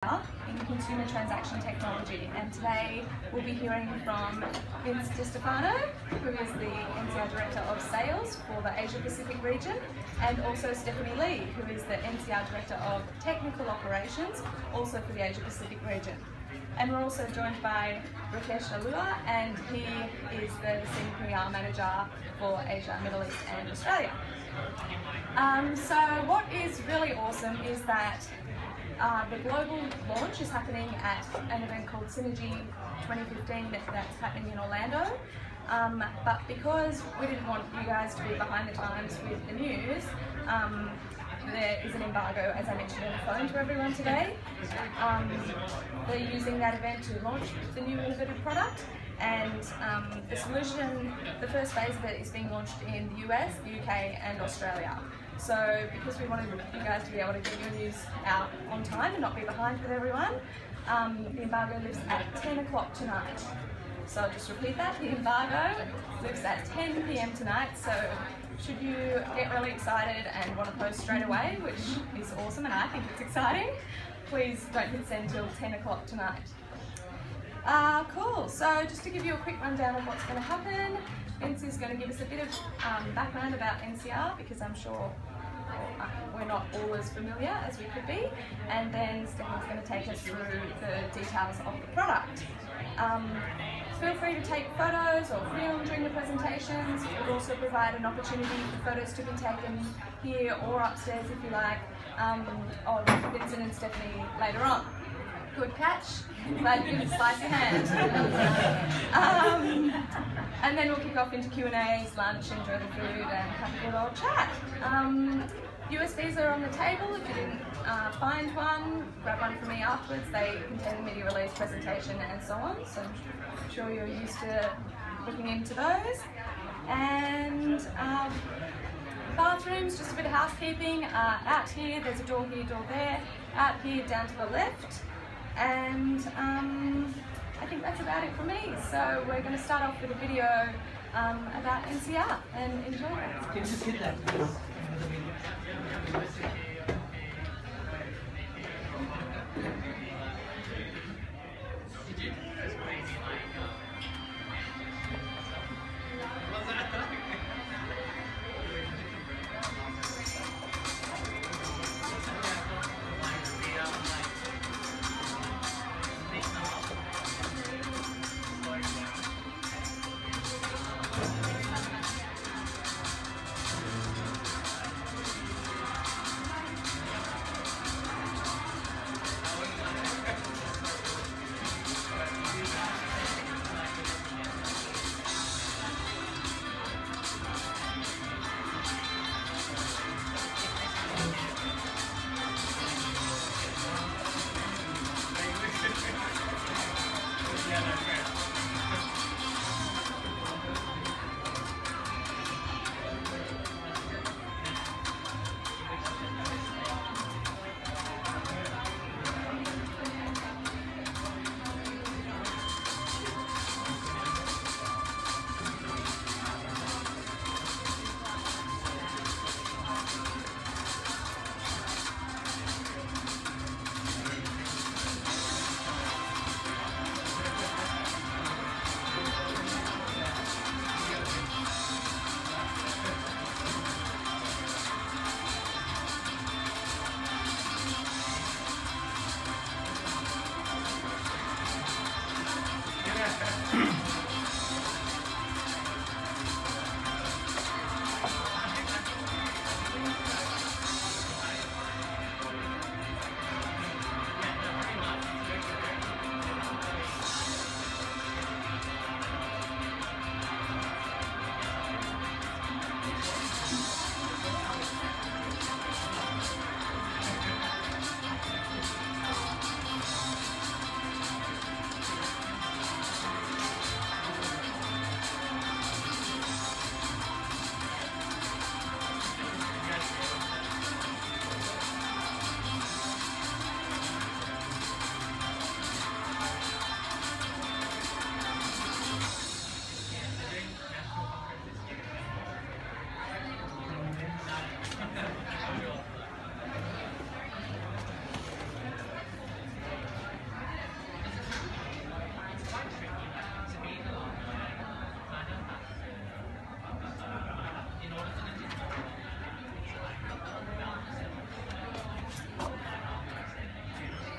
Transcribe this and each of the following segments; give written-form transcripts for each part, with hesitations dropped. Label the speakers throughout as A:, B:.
A: in consumer transaction technology, and today we'll be hearing from Vince DiStefano, who is the NCR Director of Sales for the Asia Pacific region, and also Stephanie Lee, who is the NCR Director of Technical Operations, also for the Asia Pacific region. And we're also joined by Rakesh Alua, and he is the Senior PR Manager for Asia, Middle East and Australia. So what is really awesome is that the global launch is happening at an event called Synergy 2015 that's happening in Orlando. But because we didn't want you guys to be behind the times with the news, there is an embargo, as I mentioned on the phone to everyone today. They're using that event to launch the new innovative product, and the solution, the first phase of it is being launched in the US, the UK and Australia. So because we wanted you guys to be able to get your news out on time and not be behind with everyone, the embargo lifts at 10 o'clock tonight. So I'll just repeat that, the embargo lifts at 10 PM tonight. So should you get really excited and want to post straight away, which is awesome and I think it's exciting, please don't hit send till 10 o'clock tonight. Cool, so just to give you a quick rundown of what's going to happen, Vince is going to give us a bit of background about NCR, because I'm sure we're not all as familiar as we could be, and then Stephanie's going to take us through the details of the product. Feel free to take photos or film during the presentations. We'll also provide an opportunity for photos to be taken here or upstairs if you like, of Vincent and Stephanie later on. Good catch, glad you didn't slice your hand. And then we'll kick off into Q&As, lunch, enjoy the food and have a good old chat. USBs are on the table. If you didn't find one, grab one from me afterwards. They contain the media release presentation and so on, so I'm sure you're used to looking into those. And bathrooms, just a bit of housekeeping. Out here, there's a door here, door there. Out here, down to the left. And I think that's about it for me. So we're going to start off with a video about NCR, and enjoy it.
B: Can you just hit that, please?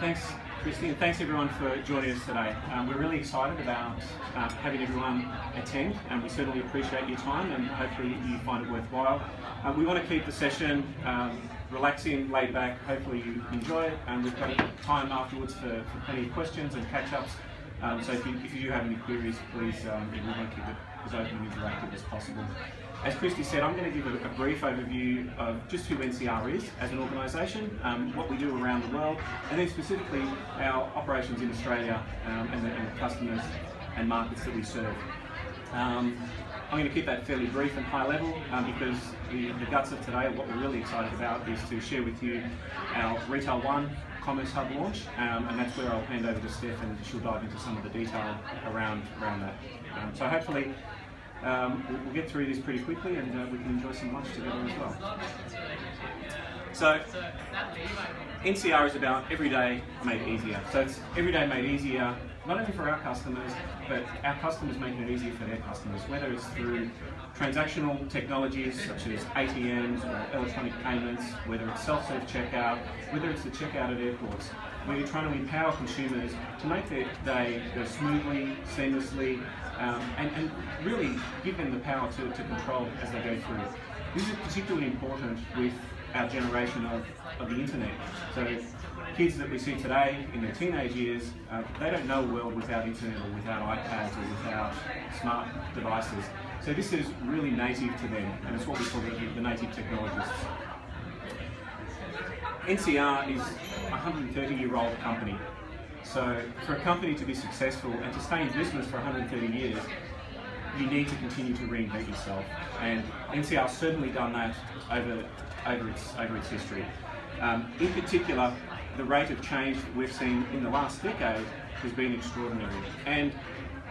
B: Thanks, Christy, and thanks everyone for joining us today. We're really excited about having everyone attend, and we certainly appreciate your time, and hopefully you find it worthwhile. We want to keep the session relaxing, laid back. Hopefully you enjoy it, and we've got time afterwards for plenty of questions and catch-ups. So if you do have any queries, please, we want to keep it as open and interactive as possible. As Christy said, I'm going to give a brief overview of just who NCR is as an organisation, what we do around the world, and then specifically our operations in Australia and the customers and markets that we serve. I'm going to keep that fairly brief and high level because the guts of today, what we're really excited about, is to share with you our Retail One Commerce Hub launch, and that's where I'll hand over to Steph and she'll dive into some of the detail around that. So hopefully we'll get through this pretty quickly and we can enjoy some lunch together as well. So NCR is about everyday made easier. So it's everyday made easier, not only for our customers, but our customers making it easier for their customers, whether it's through transactional technologies such as ATMs or electronic payments, whether it's self-serve checkout, whether it's the checkout at airports, where you're trying to empower consumers to make their day go smoothly, seamlessly, and really give them the power to control as they go through. This is particularly important with our generation of the internet. So kids that we see today in their teenage years, they don't know a world without internet or without iPads or without smart devices. So this is really native to them, and it's what we call the native technologists. NCR is a 130-year-old company. So for a company to be successful and to stay in business for 130 years, you need to continue to reinvent yourself. And NCR's certainly done that over its history. In particular, the rate of change that we've seen in the last decade has been extraordinary. And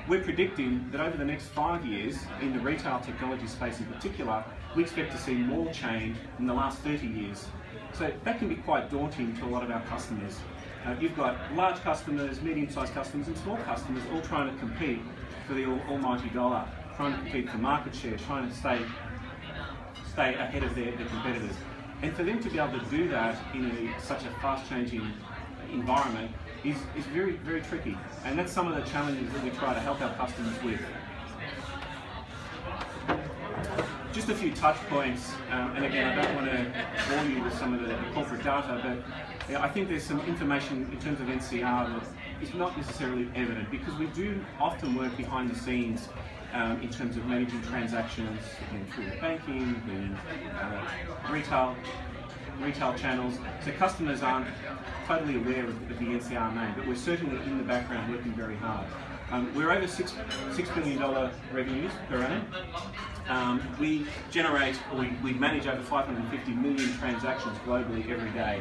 B: we're predicting that over the next 5 years, in the retail technology space in particular, we expect to see more change in the last 30 years. So that can be quite daunting to a lot of our customers. You've got large customers, medium-sized customers and small customers all trying to compete for the almighty dollar, trying to compete for market share, trying to stay ahead of their competitors. And for them to be able to do that in such a fast-changing environment is very, very tricky. And that's some of the challenges that we try to help our customers with. Just a few touch points, and again, I don't want to bore you with some of the corporate data, but I think there's some information in terms of NCR that is not necessarily evident, because we do often work behind the scenes in terms of managing transactions through banking, retail channels. So customers aren't totally aware of the NCR name, but we're certainly in the background working very hard. We're over $6 billion revenues per annum. We generate, or we manage over 550 million transactions globally every day.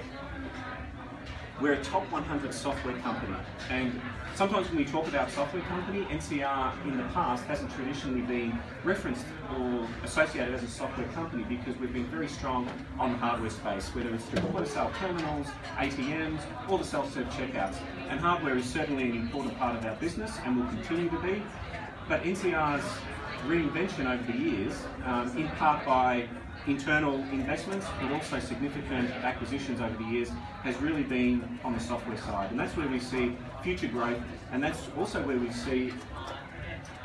B: We're a top 100 software company, and sometimes when we talk about software company, NCR in the past hasn't traditionally been referenced or associated as a software company because we've been very strong on the hardware space, whether it's through point-of-sale terminals, ATMs, or the self-serve checkouts. And hardware is certainly an important part of our business and will continue to be. But NCR's reinvention over the years, in part by internal investments, but also significant acquisitions over the years, has really been on the software side. And that's where we see future growth, and that's also where we see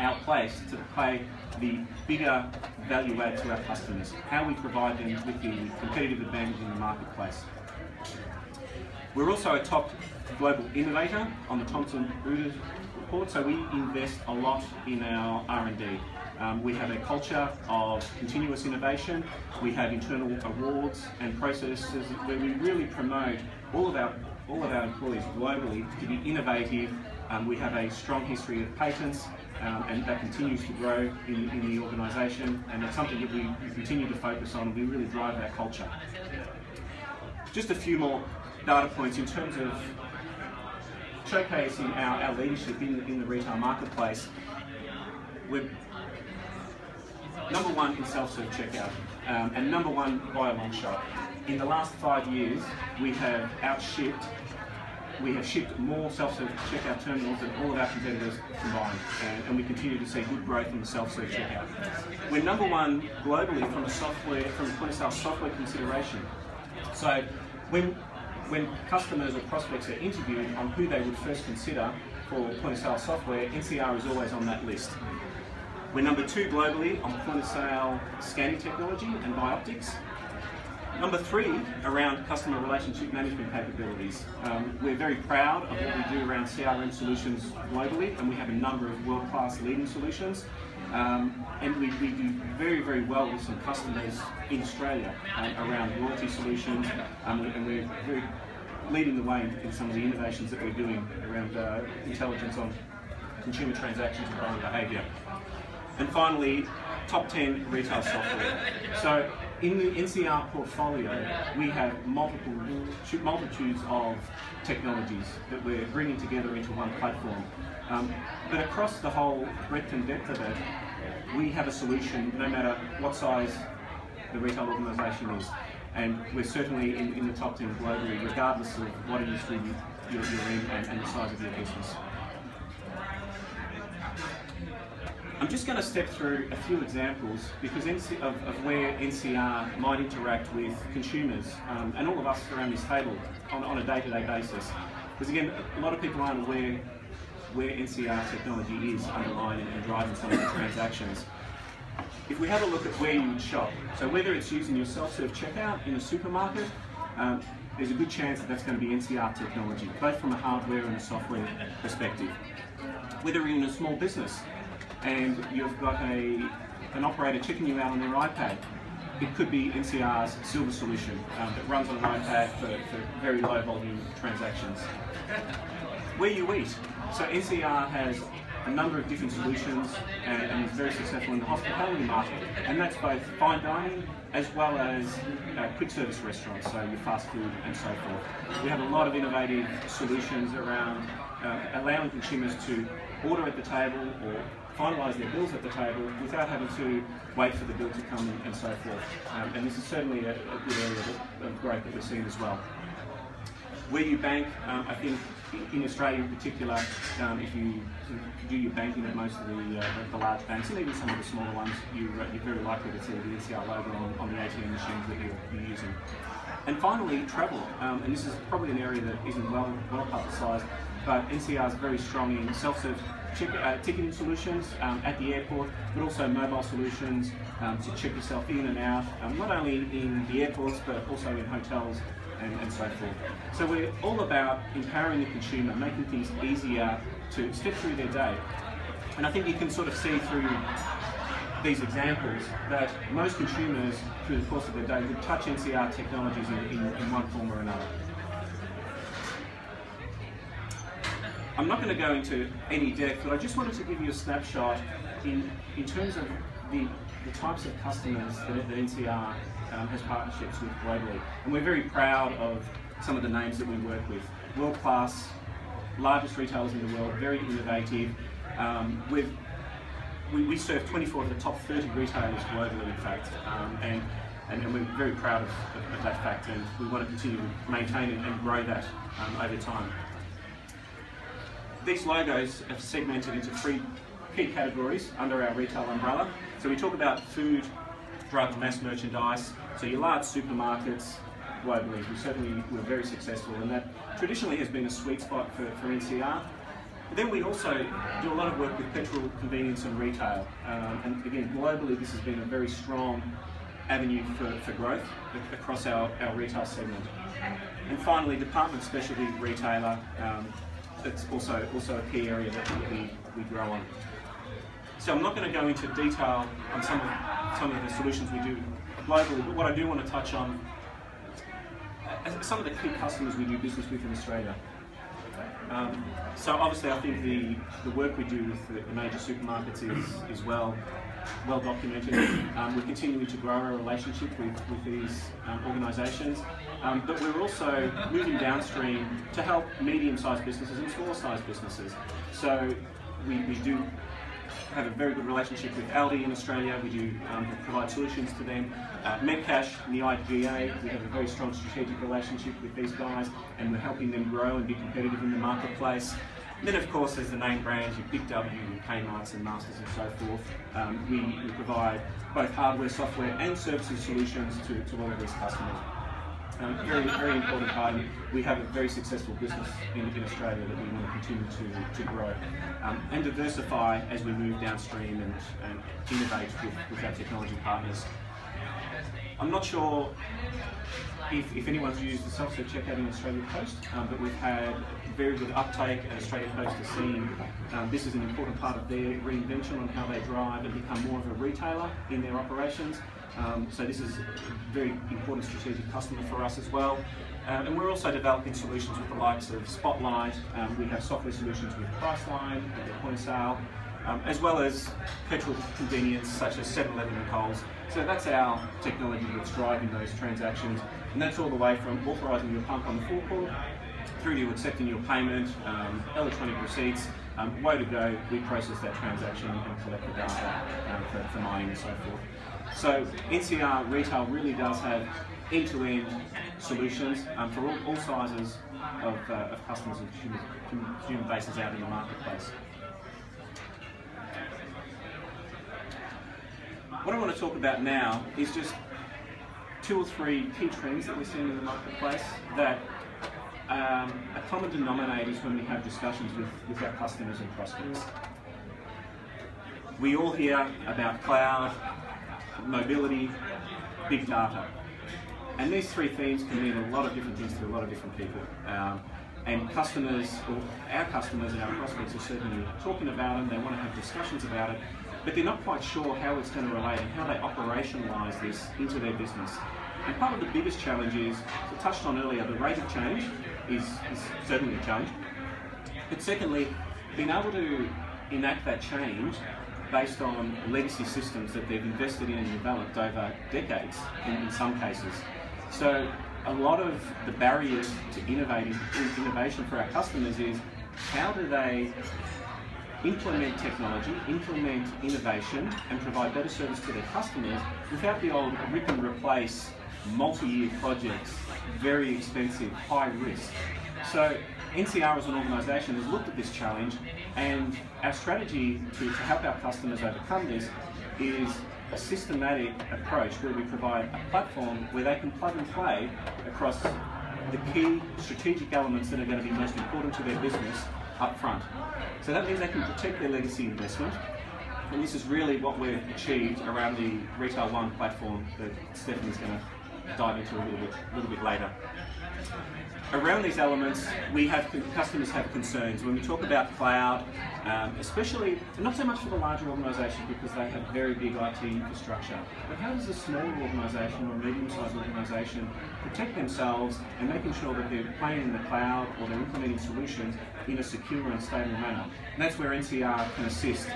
B: our place to play the bigger value add to our customers, how we provide them with the competitive advantage in the marketplace. We're also a top global innovator on the Thomson Reuters report, so we invest a lot in our R&D. We have a culture of continuous innovation. We have internal awards and processes where we really promote all of our employees globally to be innovative. We have a strong history of patents, and that continues to grow in the organisation, and it's something that we continue to focus on. We really drive our culture. Just a few more data points in terms of showcasing our leadership in the retail marketplace. We're number one in self-serve checkout, and number one by a long shot. In the last 5 years, we have shipped more self-serve checkout terminals than all of our competitors combined, and we continue to see good growth in the self-serve checkout. We're number one globally from a point-of-sale software consideration. So when when customers or prospects are interviewed on who they would first consider for point-of-sale software, NCR is always on that list. We're number 2 globally on point-of-sale scanning technology and bioptics. Number 3, around customer relationship management capabilities. We're very proud of what we do around CRM solutions globally, and we have a number of world-class leading solutions. And we do very, very well with some customers in Australia around loyalty solutions, and we're very leading the way in some of the innovations that we're doing around intelligence on consumer transactions and buying behaviour. And finally, top 10 retail software. So in the NCR portfolio, we have multitudes of technologies that we're bringing together into one platform. But across the whole breadth and depth of it, we have a solution no matter what size the retail organisation is. And we're certainly in the top 10 globally, regardless of what industry you're in and the size of your business. I'm just going to step through a few examples because of where NCR might interact with consumers and all of us around this table on a day-to-day basis. Because again, a lot of people aren't aware where NCR technology is underlying and driving some of the transactions. If we have a look at where you would shop, so whether it's using your self-serve checkout in a supermarket, there's a good chance that that's going to be NCR technology, both from a hardware and a software perspective. Whether you're in a small business and you've got an operator checking you out on their iPad, it could be NCR's Silver solution that runs on an iPad for very low volume transactions. Where you eat, so NCR has a number of different solutions and is very successful in the hospitality market, and that's both fine dining as well as quick service restaurants, so your fast food and so forth. We have a lot of innovative solutions around allowing consumers to order at the table or finalise their bills at the table without having to wait for the bill to come and so forth. And this is certainly a good area of growth that we're seeing as well. Where you bank, I think in Australia in particular, if you do your banking at most of the large banks, and even some of the smaller ones, you're very likely to see the NCR logo on the ATM machines that you're using. And finally, travel, and this is probably an area that isn't well publicised, but NCR is very strong in self-serve ticketing solutions at the airport, but also mobile solutions to check yourself in and out, not only in the airports, but also in hotels and so forth. So we're all about empowering the consumer, making things easier to step through their day. And I think you can sort of see through these examples that most consumers through the course of their day would touch NCR technologies in one form or another. I'm not going to go into any depth, but I just wanted to give you a snapshot in terms of the types of customers that NCR has partnerships with globally. And we're very proud of some of the names that we work with. World-class, largest retailers in the world, very innovative. We serve 24 of the top 30 retailers globally, in fact, and we're very proud of that fact, and we want to continue to maintain and grow that over time. These logos are segmented into 3 key categories under our retail umbrella. So we talk about food, drug and mass merchandise, so your large supermarkets globally. We're very successful, and that traditionally has been a sweet spot for NCR. But then we also do a lot of work with petrol, convenience and retail. And again, globally this has been a very strong avenue for growth across our retail segment. And finally, department specialty retailer, that's also a key area that we grow on. So I'm not going to go into detail on some of the solutions we do globally, but what I do want to touch on some of the key customers we do business with in Australia. So obviously I think the work we do with the major supermarkets is well documented. We're continuing to grow our relationship with these organisations, but we're also moving downstream to help medium-sized businesses and smaller-sized businesses. So we do have a very good relationship with Aldi in Australia. We do provide solutions to them. Metcash and the IGA, we have a very strong strategic relationship with these guys, and we're helping them grow and be competitive in the marketplace. And then of course there's the name brands, your Big W, your Kmarts and Masters and so forth. We provide both hardware, software and services solutions to all of these customers. Very important part. We have a very successful business in Australia that we want to continue to grow and diversify as we move downstream and innovate with our technology partners. I'm not sure if anyone's used the self-serve checkout in Australia Post, but we've had very good uptake, and Australia Post is seeing this is an important part of their reinvention on how they drive and become more of a retailer in their operations. So this is a very important strategic customer for us as well. And we're also developing solutions with the likes of Spotlight. We have software solutions with Priceline and their point-of-sale, as well as petrol convenience such as 7-Eleven and Coles. So that's our technology that's driving those transactions, and that's all the way from authorising your pump on the forecourt through to accepting your payment, electronic receipts. Way to go, we process that transaction and collect the data for mining and so forth. So NCR Retail really does have end-to-end solutions for all sizes of customers and consumer bases out in the marketplace. What I want to talk about now is just 2 or 3 key trends that we're seeing in the marketplace that are common denominators when we have discussions with our customers and prospects. We all hear about cloud, mobility, big data. And these 3 themes can mean a lot of different things to a lot of different people. And customers, or our customers and our prospects are certainly talking about them, they want to have discussions about it, but they're not quite sure how it's going to relate and how they operationalise this into their business. And part of the biggest challenge is, as I touched on earlier, the rate of change is certainly a challenge. But secondly, being able to enact that change based on legacy systems that they've invested in and developed over decades in some cases. So a lot of the barriers to innovation for our customers is how do they implement technology, implement innovation and provide better service to their customers without the old rip and replace multi-year projects, very expensive, high risk. So NCR as an organisation has looked at this challenge, and our strategy to help our customers overcome this is a systematic approach where we provide a platform where they can plug and play across the key strategic elements that are going to be most important to their business up front. So that means they can protect their legacy investment, and this is really what we've achieved around the Retail One platform that Stephanie's going to dive into a little bit later. Around these elements, customers have concerns. When we talk about cloud, especially, not so much for the larger organisation because they have very big IT infrastructure, but how does a smaller organisation or medium-sized organisation protect themselves and making sure that they're playing in the cloud or they're implementing solutions in a secure and stable manner? And that's where NCR can assist.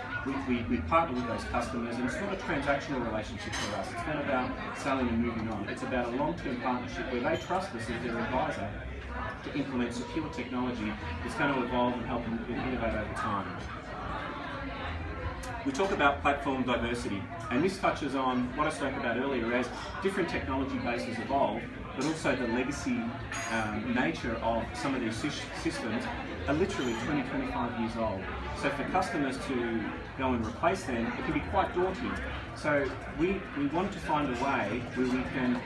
B: We partner with those customers, and it's not a transactional relationship for us. It's not about selling and moving on. It's about a long-term partnership where they trust us as their advisor to implement secure technology that's going to evolve and help them innovate over time. We talk about platform diversity, and this touches on what I spoke about earlier as different technology bases evolve, but also the legacy nature of some of these systems are literally 20, 25 years old. So for customers to go and replace them, it can be quite daunting. So we want to find a way where we can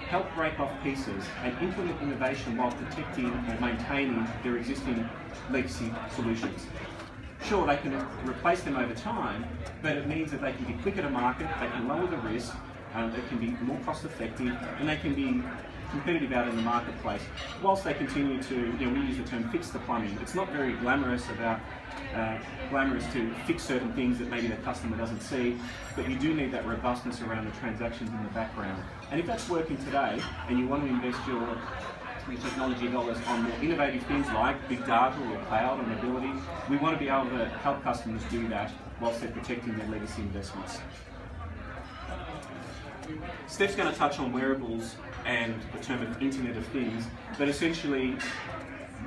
B: help break off pieces and implement innovation while protecting and maintaining their existing legacy solutions. Sure, they can replace them over time, but it means that they can be quicker to market, they can lower the risk, they can be more cost effective, and they can be competitive out in the marketplace, whilst they continue to, we use the term fix the plumbing. It's not very glamorous to fix certain things that maybe the customer doesn't see, but you do need that robustness around the transactions in the background. And if that's working today, and you want to invest your technology dollars on more innovative things like big data or cloud or mobility, we want to be able to help customers do that whilst they're protecting their legacy investments. Steph's going to touch on wearables and the term of Internet of Things, but essentially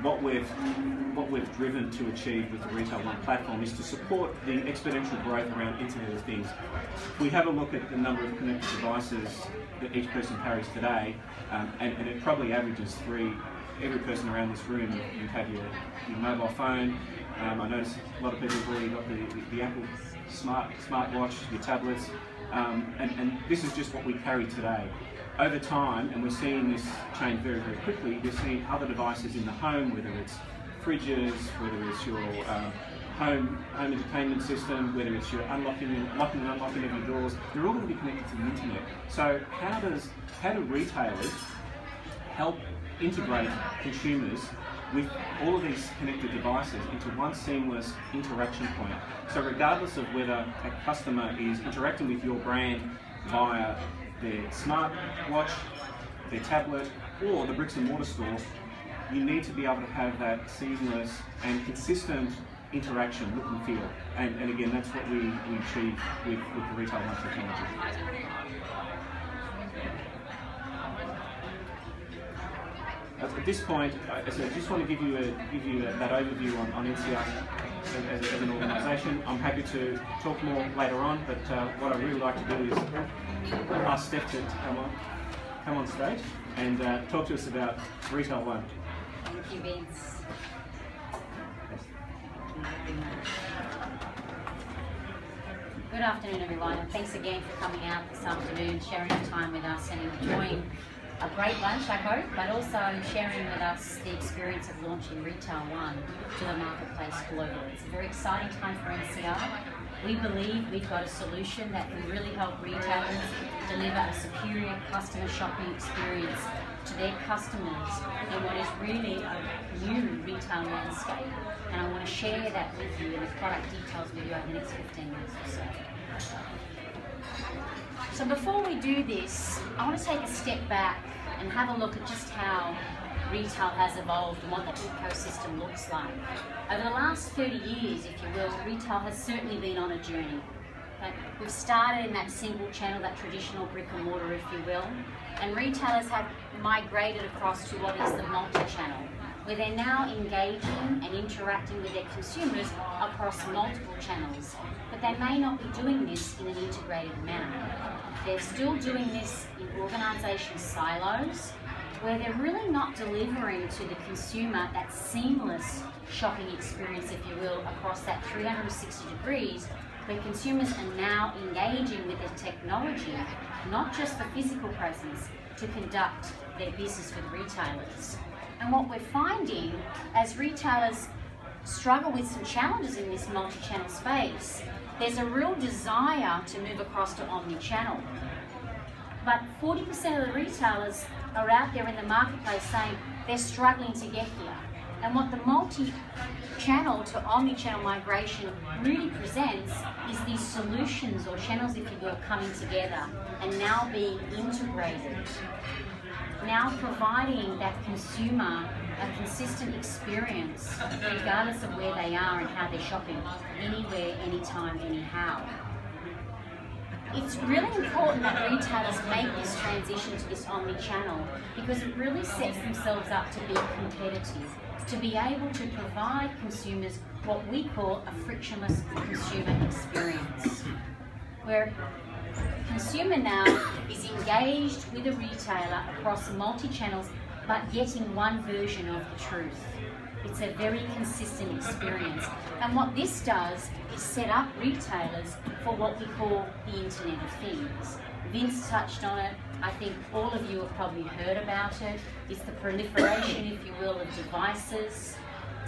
B: what we've driven to achieve with the Retail One platform is to support the exponential growth around Internet of Things. We have a look at the number of connected devices that each person carries today, and it probably averages 3. Every person around this room, you have your mobile phone, I notice a lot of people have already got the Apple smartwatch, your tablets, and this is just what we carry today. Over time, and we're seeing this change very, very quickly, we're seeing other devices in the home, whether it's fridges, whether it's your home entertainment system, whether it's your locking and unlocking of your doors, they're all going to be connected to the internet. So how do retailers help integrate consumers with all of these connected devices into one seamless interaction point? So regardless of whether a customer is interacting with your brand via their smartwatch, their tablet, or the bricks and mortar store, you need to be able to have that seamless and consistent interaction, look and feel. And again, that's what we achieve with the Retail One technology. At this point, I just want to give you that overview on NCR as an organisation. I'm happy to talk more later on, but what I really like to do is ask Steph to come on stage and talk to us about Retail One.
C: Thank you, Vince. Good afternoon, everyone, and thanks again for coming out this afternoon, sharing your time with us and enjoying a great lunch, I hope, but also sharing with us the experience of launching Retail One to the marketplace globally. It's a very exciting time for NCR. We believe we've got a solution that can really help retailers deliver a superior customer shopping experience to their customers in what is really a new retail landscape. And I want to share that with you and the product details with you over the next 15 minutes or so. So before we do this, I want to take a step back and have a look at just how retail has evolved and what the ecosystem looks like. Over the last 30 years, if you will, retail has certainly been on a journey. Okay? We've started in that single channel, that traditional brick and mortar, if you will, and retailers have migrated across to what is the multi-channel, where they're now engaging and interacting with their consumers across multiple channels. But they may not be doing this in an integrated manner. They're still doing this in organisation silos, where they're really not delivering to the consumer that seamless shopping experience, if you will, across that 360 degrees, where consumers are now engaging with the technology, not just the physical presence, to conduct their business with retailers. And what we're finding as retailers struggle with some challenges in this multi-channel space, there's a real desire to move across to omni-channel. But 40% of the retailers are out there in the marketplace saying they're struggling to get here. And what the multi-channel to omni-channel migration really presents is these solutions or channels, if you will, coming together and now being integrated. Now providing that consumer a consistent experience regardless of where they are and how they're shopping, anywhere, anytime, anyhow. It's really important that retailers make this transition to this omni-channel because it really sets themselves up to be competitive, to be able to provide consumers what we call a frictionless consumer experience, where the consumer now is engaged with a retailer across multi-channels but getting one version of the truth. It's a very consistent experience. And what this does is set up retailers for what we call the Internet of Things. Vince touched on it. I think all of you have probably heard about it. It's the proliferation, if you will, of devices.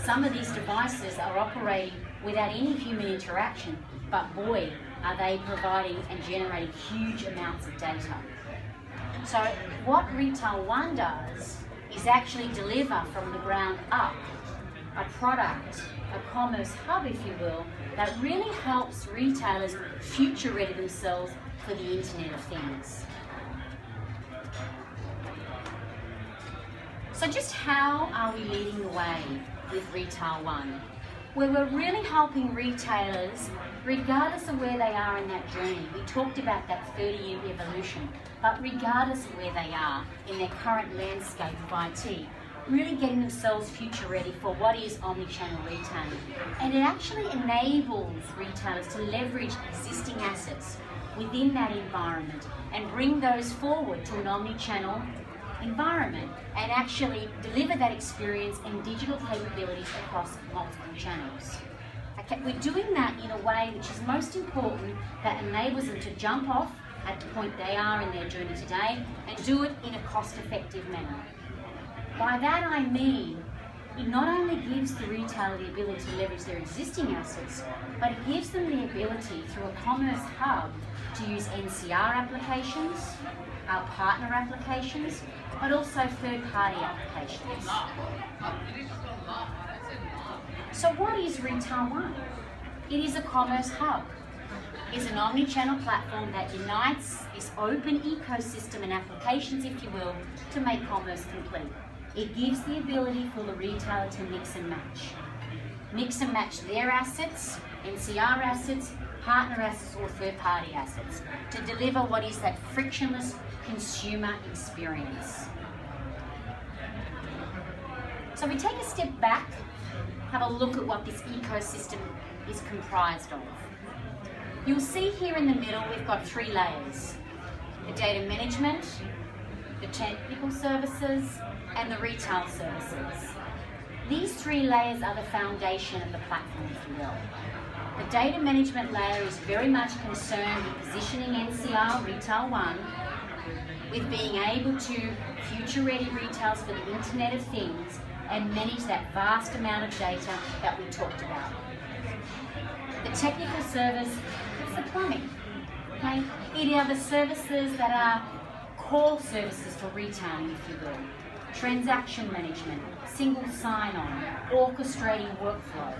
C: Some of these devices are operating without any human interaction, but boy, are they providing and generating huge amounts of data. So what Retail One does is actually deliver from the ground up a product, a commerce hub, if you will, that really helps retailers future ready themselves for the Internet of Things. So just how are we leading the way with Retail One? Where we're really helping retailers, regardless of where they are in that journey. We talked about that 30-year evolution, but regardless of where they are in their current landscape of IT, really getting themselves future ready for what is omni-channel retailing. And it actually enables retailers to leverage existing assets within that environment and bring those forward to an omni-channel environment and actually deliver that experience and digital capabilities across multiple channels. Okay, we're doing that in a way which is most important, that enables them to jump off at the point they are in their journey today and do it in a cost-effective manner. By that I mean, it not only gives the retailer the ability to leverage their existing assets, but it gives them the ability through a commerce hub to use NCR applications, our partner applications, but also third-party applications. So what is Retail One? It is a commerce hub. It's an omni-channel platform that unites this open ecosystem and applications, if you will, to make commerce complete. It gives the ability for the retailer to mix and match. Mix and match their assets, NCR assets, partner assets or third-party assets to deliver what is that frictionless consumer experience. So if we take a step back, have a look at what this ecosystem is comprised of. You'll see here in the middle we've got three layers: the data management, the technical services, and the retail services. These three layers are the foundation of the platform, if you will. The data management layer is very much concerned with positioning NCR Retail One with being able to future-ready retails for the Internet of Things and manage that vast amount of data that we talked about. The technical service is the plumbing. Okay? It are the services that are core services for retailing, if you will. Transaction management, single sign-on, orchestrating workflow.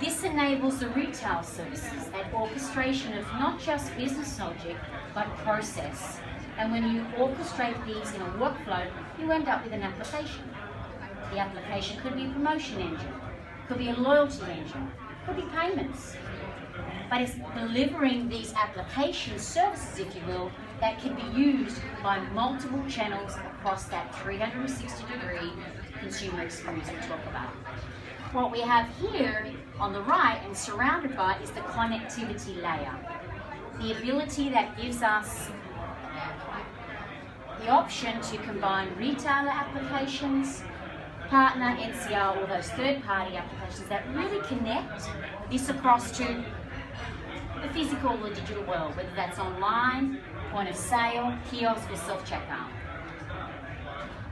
C: This enables the retail services, that orchestration of not just business logic, but process. And when you orchestrate these in a workflow, you end up with an application. The application could be a promotion engine, could be a loyalty engine, could be payments. But it's delivering these application services, if you will, that can be used by multiple channels across that 360-degree consumer experience we talk about. What we have here on the right and surrounded by is the connectivity layer. The ability that gives us the option to combine retailer applications, partner, NCR, or those third-party applications that really connect this across to the physical or digital world, whether that's online, point of sale, kiosk, or self-checkout.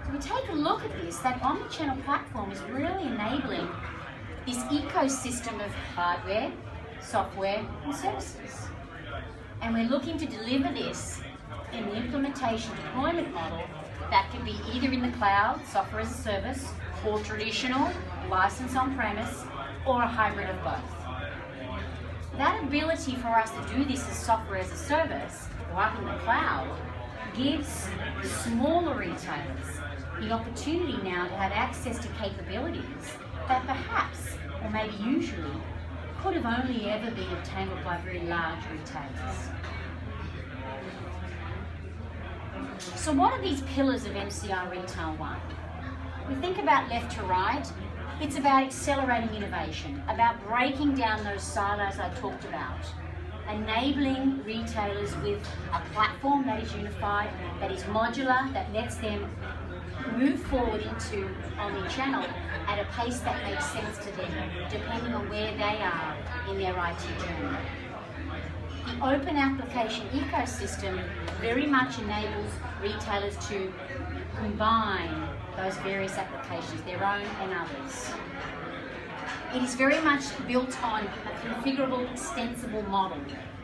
C: So we take a look at this, that omni-channel platform is really enabling this ecosystem of hardware, software, and services. And we're looking to deliver this in the implementation deployment model that can be either in the cloud, software as a service, or traditional, license on-premise, or a hybrid of both. That ability for us to do this as software as a service, or up in the cloud, gives smaller retailers the opportunity now to have access to capabilities that perhaps, or maybe usually, could have only ever been obtainable by very large retailers. So what are these pillars of NCR Retail One? We think about left to right. It's about accelerating innovation, about breaking down those silos I talked about, enabling retailers with a platform that is unified, that is modular, that lets them move forward into omni-channel at a pace that makes sense to them, depending on where they are in their IT journey. The open application ecosystem very much enables retailers to combine those various applications, their own and others. It is very much built on a configurable, extensible model.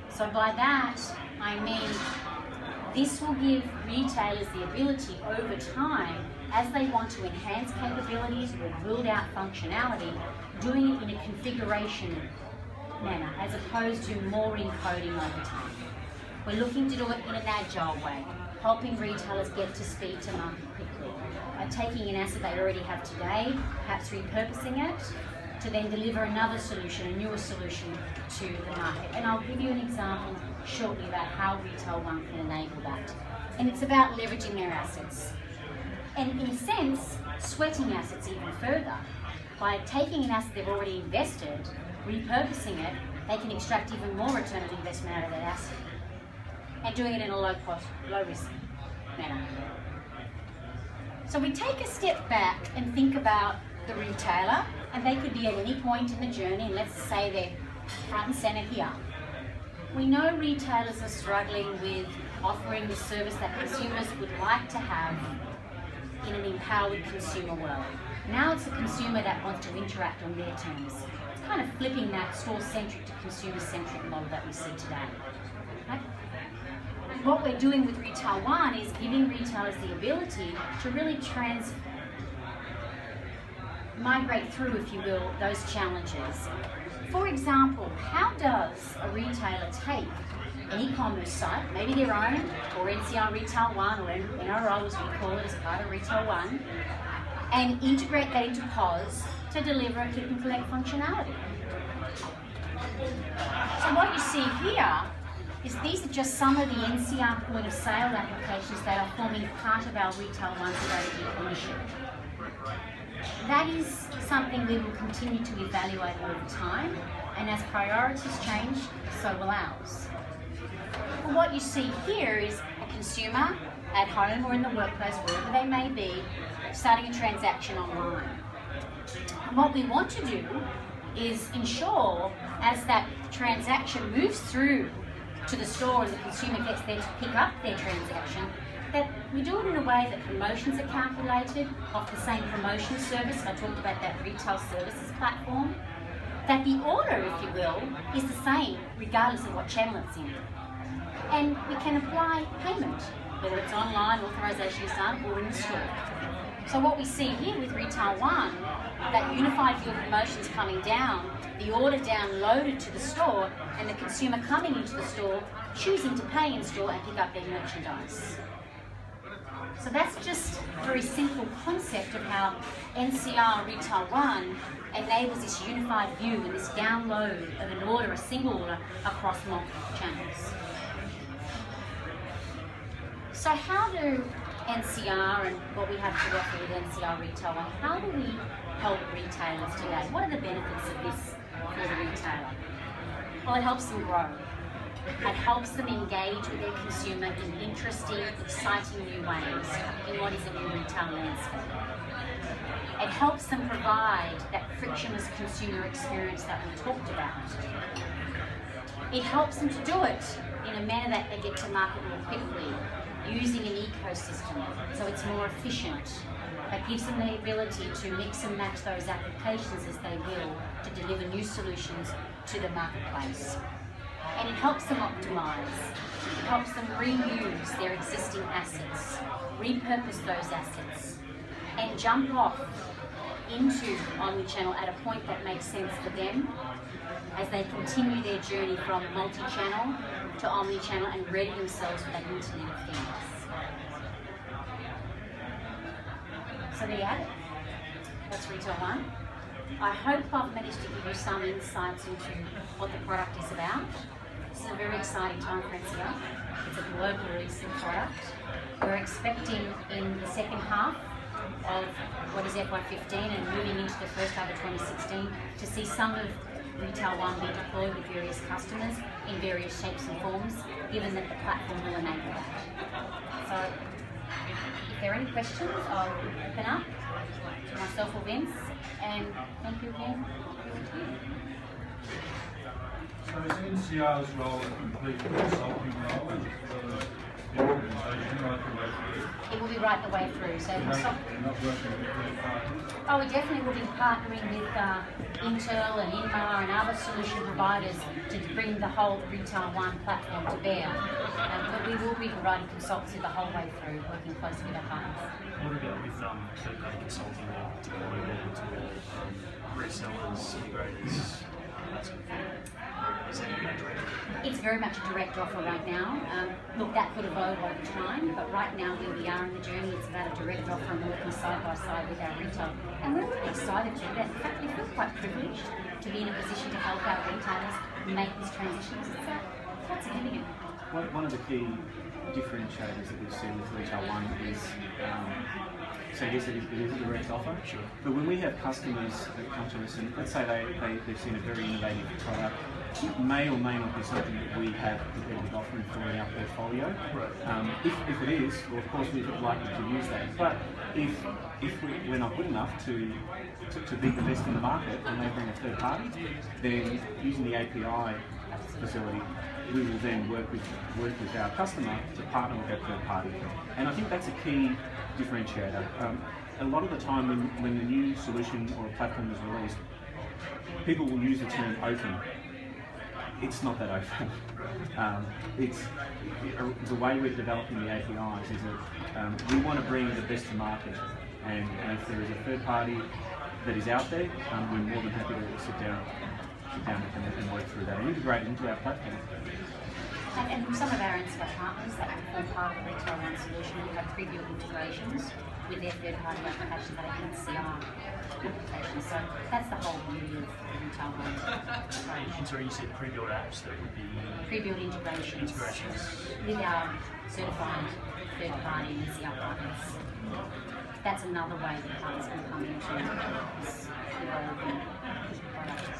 C: So by that, I mean this will give retailers the ability over time, as they want to enhance capabilities or build out functionality, doing it in a configuration manner, as opposed to more encoding over time. We're looking to do it in an agile way, helping retailers get to speed to market quickly, by taking an asset they already have today, perhaps repurposing it, to then deliver another solution, a newer solution to the market. And I'll give you an example shortly about how Retail One can enable that. And it's about leveraging their assets. And in a sense, sweating assets even further. By taking an asset they've already invested, repurposing it, they can extract even more return on investment out of that asset. And doing it in a low cost, low risk manner. So we take a step back and think about the retailer, and they could be at any point in the journey, and let's say they're front and center here. We know retailers are struggling with offering the service that consumers would like to have in an empowered consumer world. Now it's the consumer that wants to interact on their terms. It's kind of flipping that store-centric to consumer-centric model that we see today. Right? What we're doing with Retail One is giving retailers the ability to really migrate through, if you will, those challenges. For example, how does a retailer take an e-commerce site, maybe their own, or NCR Retail One, or NRO as we call it as part of Retail One, and integrate that into POS to deliver a click and collect functionality? So what you see here is these are just some of the NCR Point-of-Sale applications that are forming part of our Retail One strategy initiative. That is something we will continue to evaluate over time, and as priorities change, so will ours. But what you see here is a consumer at home or in the workplace, wherever they may be, starting a transaction online. And what we want to do is ensure, as that transaction moves through to the store and the consumer gets there to pick up their transaction, that we do it in a way that promotions are calculated off the same promotion service. I talked about that retail services platform. That the order, if you will, is the same regardless of what channel it's in. And we can apply payment, whether it's online, authorization is done, or in the store. So what we see here with Retail One, that unified view of promotions coming down, the order downloaded to the store, and the consumer coming into the store, choosing to pay in store and pick up their merchandise. So that's just a very simple concept of how NCR Retail One enables this unified view and this download of an order, a single order, across multiple channels. So how do NCR and what we have to offer with NCR Retail One, how do we help retailers today? What are the benefits of this for the retailer? Well, it helps them grow. It helps them engage with their consumer in interesting, exciting new ways in what is a new retail landscape. It helps them provide that frictionless consumer experience that we talked about. It helps them to do it in a manner that they get to market more quickly, using an ecosystem, so it's more efficient. That gives them the ability to mix and match those applications as they will to deliver new solutions to the marketplace. And it helps them optimize. It helps them reuse their existing assets, repurpose those assets, and jump off into omnichannel at a point that makes sense for them as they continue their journey from multi-channel to omnichannel and ready themselves for that Internet of Things. So there you have it. That's Retail One. I hope I've managed to give you some insights into what the product is about. This is a very exciting time for NCR. It's a global releasing product. We're expecting in the second half of what is FY15 and moving into the first half of 2016 to see some of Retail One be deployed with various customers in various shapes and forms, given that the platform will enable that. So if there are any questions, I'll open up to myself or Vince, and thank you again for your time.
D: So is NCR's role a complete consulting role as well as the organisation right the way through?
C: It will be right the way through. So
D: You're not working with third parties?
C: Oh, we definitely will be partnering with Intel and Inmar and other solution providers to bring the whole Retail One platform to bear. But we will be providing consultancy the whole way through, working closely with our partners.
E: What about with third-party consulting to deploy that into resellers, integrators, that sort of thing? Is that direct?
C: It's very much a direct offer right now. Look, that could evolve over time, but right now where we are in the journey, it's about a direct offer and working side by side with our retail. And we're really excited to do that. In fact, we feel quite privileged to be in a position to help our retailers make this transition. It's quite significant.
B: One of the key differentiators that we've seen with Retail One is So yes, it is a direct offer.
E: Sure.
B: But when we have customers that come to us and let's say they've seen a very innovative product, it may or may not be something that we have a competitive offering for in our portfolio.
E: Right.
B: If it is, well, of course we'd like to use that. But if we're not good enough to be the best in the market and they bring a third party, then using the API facility, we will then work with our customer to partner with that third party. And I think that's a key differentiator. A lot of the time when the new solution or a platform is released, people will use the term open. It's not that open. The way we're developing the APIs is that we want to bring the best to market, and if there is a third party that is out there, we're more than happy to sit down with them and work through that and integrate into our platform.
C: And some of our NCR partners that form part of the Retail One solution will have pre-built integrations with their third-party applications that are NCR applications. So that's the whole beauty of the Retail One approach.
E: And so you said pre-built apps that would be
C: Pre-built integrations with our certified third-party NCR partners. That's another way that partners can come into this evolving product.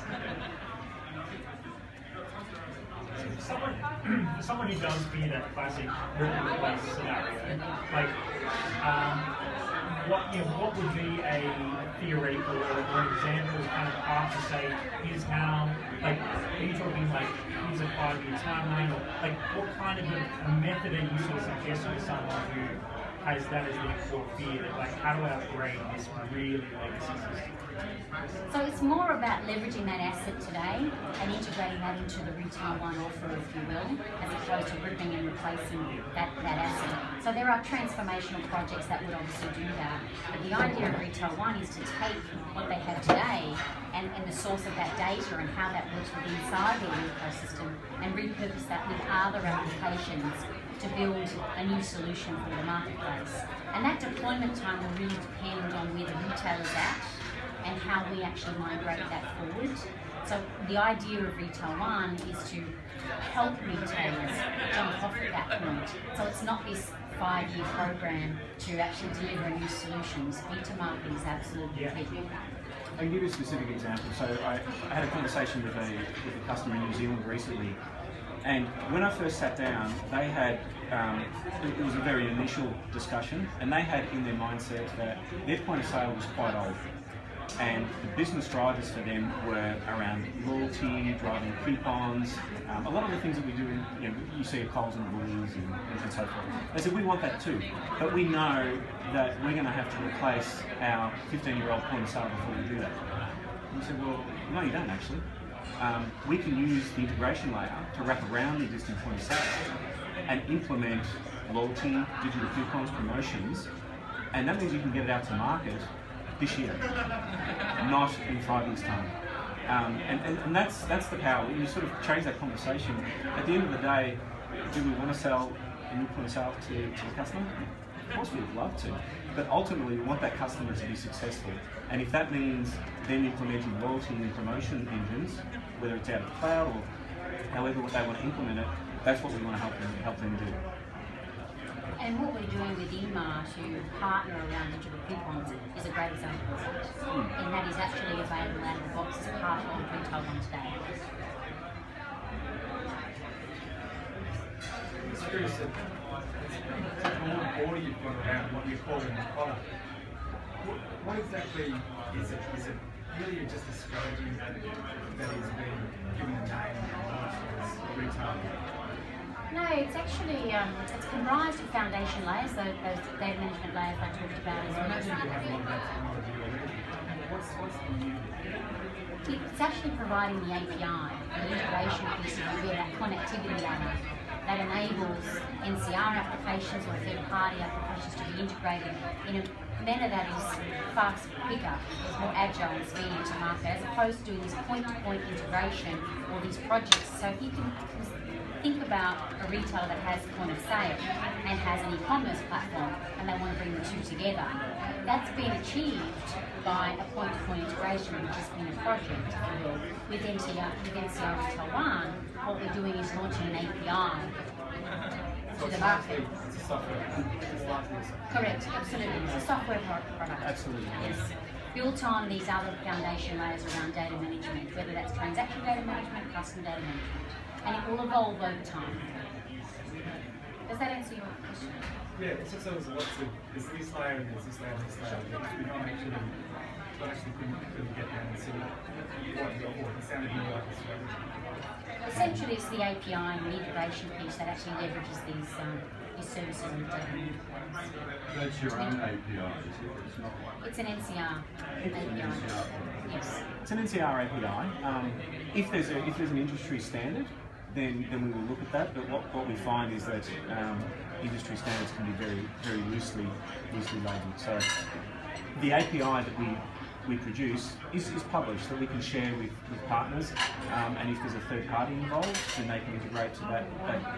F: Someone who does fear that classic rip-and-replace scenario, like, what would be a theoretical or example kind of path to say, here's how, like, are you talking like, here's a 5-year timeline, or like, what kind of a method are you sort of suggesting to someone who has that as their core fear, that like, how do I upgrade this really legacy system?
C: So it's more about leveraging that asset today and integrating that into the Retail One offer, if you will, as opposed to ripping and replacing that asset. So there are transformational projects that would obviously do that. But the idea of Retail One is to take what they have today and the source of that data and how that works within inside their ecosystem and repurpose that with other applications to build a new solution for the marketplace. And that deployment time will really depend on where the retailer's at and how we actually migrate that forward. So the idea of Retail One is to help retailers jump off at that point. So it's not this 5-year program to actually deliver new solutions. Speed to market is absolutely key.
B: I can give you a specific example. So I had a conversation with a customer in New Zealand recently, and when I first sat down, they had, it was a very initial discussion, and they had in their mindset that their point of sale was quite old. And the business drivers for them were around loyalty, driving coupons, a lot of the things that we do in, you see at Coles and Woolies and so forth. They said, we want that too, but we know that we're going to have to replace our 15-year-old point of sale before we do that. And we said, well, no, you don't actually. We can use the integration layer to wrap around the existing point of sale and implement loyalty, digital coupons, promotions, and that means you can get it out to market this year, not in 5 years' time. And that's the power. You sort of change that conversation. At the end of the day, do we want to sell a new point of sale to the customer? Of course we would love to, but ultimately we want that customer to be successful. And if that means them implementing loyalty and promotion engines, whether it's out of the cloud or however they want to implement it, that's what we want to help them do.
C: And what we're doing with Ncr to partner around digital coupons is a great example of that. And that is actually available out of the box as part of Retail One today.
D: It's curious that all the border you've got around what you're calling the product. What exactly is it? Is it really just a strategy that is being given a name as retail?
C: No, it's actually it's comprised of foundation layers, those data management layers I talked about as well. It's actually providing the API, the integration piece of that connectivity layer that enables NCR applications or third-party applications to be integrated in a manner that is fast, quicker, more agile and speedy to market, as opposed to doing this point-to-point integration or these projects. So if you can think about a retailer that has point of sale and has an e-commerce platform and they want to bring the two together, that's been achieved by a point-to-point integration, which has been a project, if you will. With NCR Retail One, what we're doing is launching an API to the market.
D: It's a software. It's largely a software.
C: Correct, absolutely. It's a software product.
B: Absolutely.
C: Yes. Built on these other foundation layers around data management, whether that's transaction data management, customer data management. And it will evolve over time. Does that answer your question?
D: Yeah, it's just there's lots of, there's this layer and there's this layer and this layer. We don't actually couldn't get down and see what it sounded more like a strategy.
C: Essentially, it's the API and the integration piece that actually leverages these services and data.
G: That's your own API, is it? It's not.
C: It's an NCR API. Yes.
B: It's an NCR API. If there's an industry standard, then we will look at that. But what we find is that industry standards can be very loosely labelled. So the API that we produce is published, that we can share with partners, and if there's a third party involved, then they can integrate to that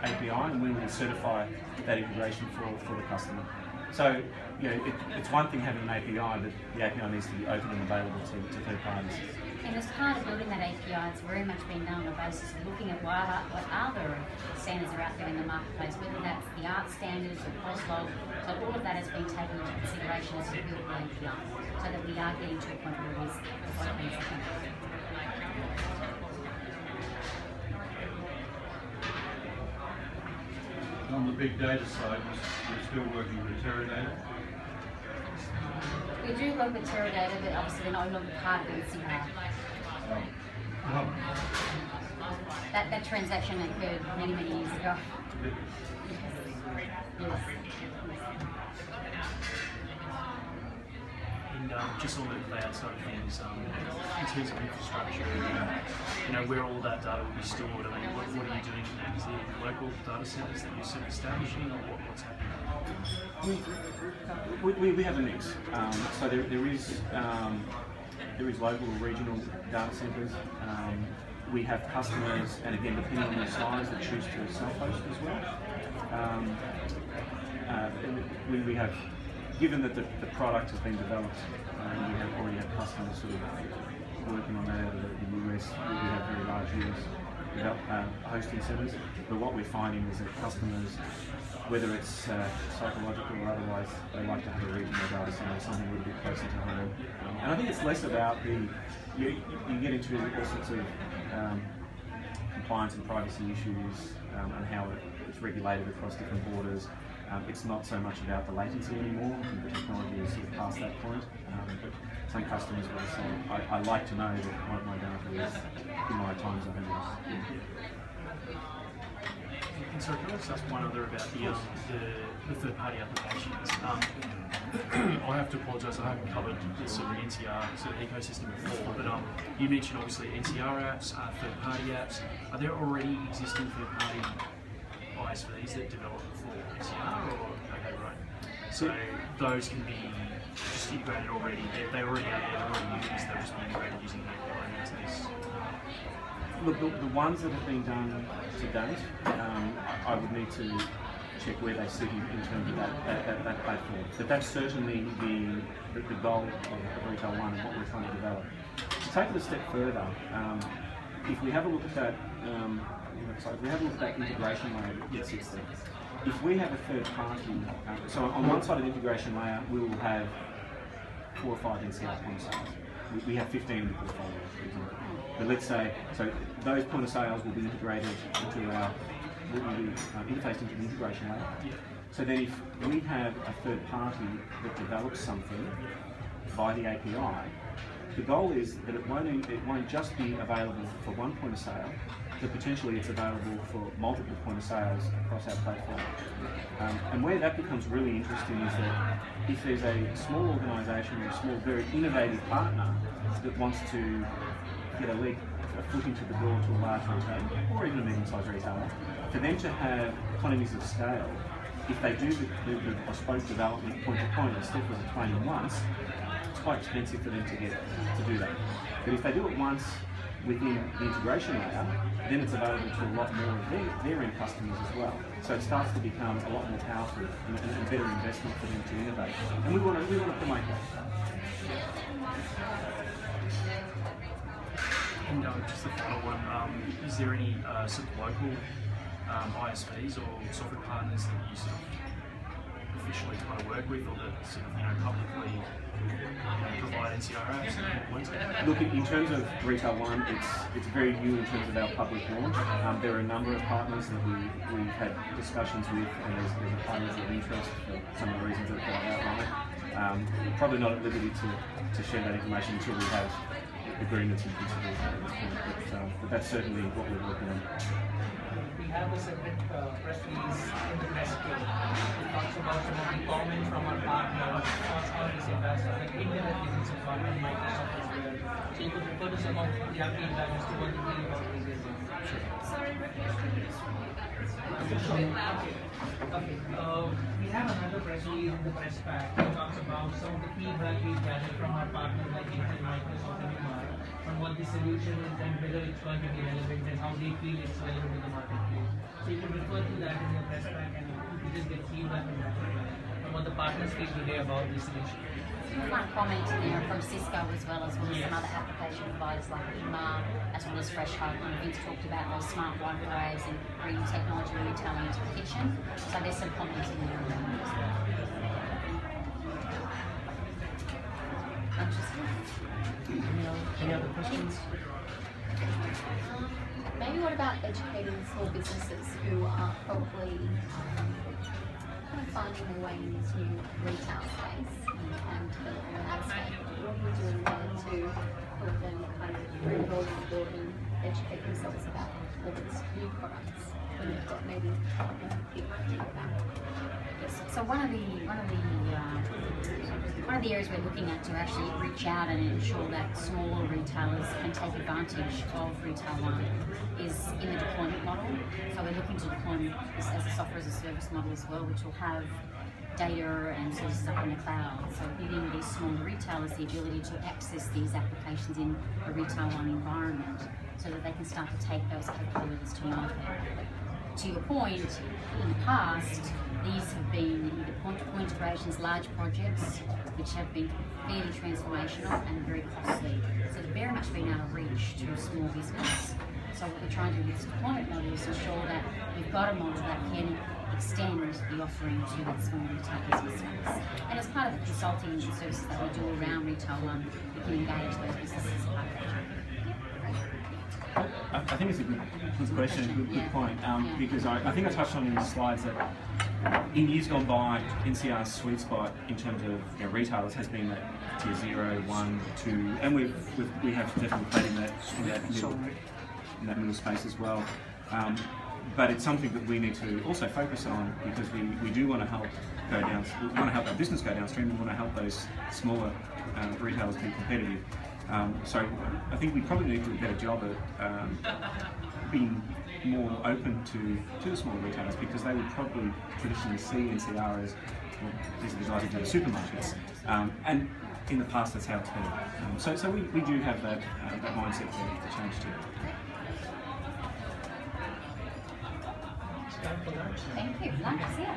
B: API, and we will certify that integration for the customer. So, you know, it's one thing having an API, but the API needs to be open and available to third parties.
C: And as part of building that API, it's very much been done on the basis of looking at what other standards are out there in the marketplace, whether that's the art standards or POSLog. So all of that has been taken into consideration as we build the API, so that we are getting to a point where it is significant.
G: On the big data side, you're still working with Teradata?
C: We do work with Teradata, but obviously they're no longer part of NCR. That transaction occurred many years ago. Yes.
E: And just on the cloud side of things, in terms of infrastructure, you know, where all that data will be stored, I mean, what are you doing in that? Is there local data centers that you're sort of establishing, or what's happening?
B: We have a mix. So there is local or regional data centers. We have customers, and again, depending on their size, that choose to self-host as well. We have, given that the product has been developed, we have already had customers sort of working on that out of the US. We have very large US hosting centers, but what we're finding is that customers, whether it's psychological or otherwise, they like to have a regional data center, something a little bit closer to home. And I think it's less about you get into all sorts of compliance and privacy issues and how it's regulated across different borders. It's not so much about the latency anymore, and the technology is sort of past that point. But some customers will say, I like to know that my data is in my time zone.
E: And so can I just ask one other about the third-party applications? I have to apologise, I haven't covered the sort of NCR sort of ecosystem before, but you mentioned obviously NCR apps, third-party apps. Are there already existing third-party ISVs that develop for NCR, or okay, right? So those can be just integrated already. They're already out there, they're already used. They'll just be integrated using the API.
B: Look, the ones that have been done to date, I would need to check where they sit in terms of that platform. But that's certainly the goal of Retail One and what we're trying to develop. To take it a step further, if we have a look at that, if we have a look at that integration layer that sits there, if we have a third party, so on one side of the integration layer, we will have 4 or 5 NCR point-of-sales. We have 15 in the portfolio, for example. But let's say, so those point-of-sales will be integrated into will be interfaced into the integration layer. So then if we have a third party that develops something by the API, the goal is that it won't just be available for one point-of-sale, but potentially it's available for multiple point-of-sales across our platform. And where that becomes really interesting is that if there's a small organisation or a small, very innovative partner that wants to get a foot into the door to a large retailer, or even a medium-sized retailer, for them to have economies of scale, if they do the bespoke development point-to-point, as Steph was explaining once, it's quite expensive for them to do that. But if they do it once within the integration layer, then it's available to a lot more of their end customers as well. So it starts to become a lot more powerful and a better investment for them to innovate. And we want to promote that.
E: And just the final one, is there any sort of local ISPs or software partners that you sort of officially kind of work with, or that sort of publicly provide NCR apps and work together?
B: Look, in terms of Retail One, it's very new in terms of our public launch. There are a number of partners that we've had discussions with, and there's partners of interest for some of the reasons that I've outlined. Probably not at liberty to share that information until we have agreements and considerations, but that's certainly what we're working on.
H: We have a separate press release in the press kit. It talks about some of the comments from our partners on this investor, like Internet Business Environment, Microsoft as well. So you could refer to some of their feedback as to what you feel about this business.
A: Sorry,
H: Okay. We have another press release in the press pack that talks about some of the feedback we've gathered from our partners like Intel, Microsoft, and on what the solution is and whether it's going to be relevant and how they feel it's relevant to the marketplace. So you can refer to that in your press pack and you just get feedback on that and what the partners feel today about this solution.
C: One comment in there from Cisco as well as some other application providers like Ncr, as well as Fresh Hub. And Vince talked about those smart microwaves and bringing technology and retailing into the kitchen. So there's some comments in there around as well.
E: Any other questions?
I: Maybe what about educating small businesses who are probably kind of finding their way in this new retail space and developing that space? What are you doing there to help them kind of rebuild and build and educate themselves about all these new products when they've got maybe a big idea about it?
C: So one of the areas we're looking at to actually reach out and ensure that smaller retailers can take advantage of Retail One is in the deployment model. So we're looking to deploy this as a software as a service model as well, which will have data and services up in the cloud. So giving these smaller retailers the ability to access these applications in a Retail One environment so that they can start to take those capabilities to market. To your point, in the past, these have been either point-to-point integrations, large projects, which have been fairly transformational and very costly. So they've very much been out of reach to a small business. So what we're trying to do with this deployment model is ensure that we've got a model that can extend the offering to that small retail business space. And as part of the consulting services that we do around Retail One, we can engage those businesses as part of that.
B: I think it's a good question, good point, because I think I touched on in the slides that in years gone by, NCR's sweet spot in terms of retailers has been that tier 0, 1, 2, and we have definitely played in that middle space as well. But it's something that we need to also focus on because we do want to help we want to help our business go downstream and want to help those smaller retailers be competitive. So I think we probably need to do a better job at being more open to the smaller retailers because they would probably traditionally see NCR as, well, these are the guys who go to supermarkets. And in the past that's how it's been. So we do have that mindset to change too.
C: Thank you. Lunch, yeah.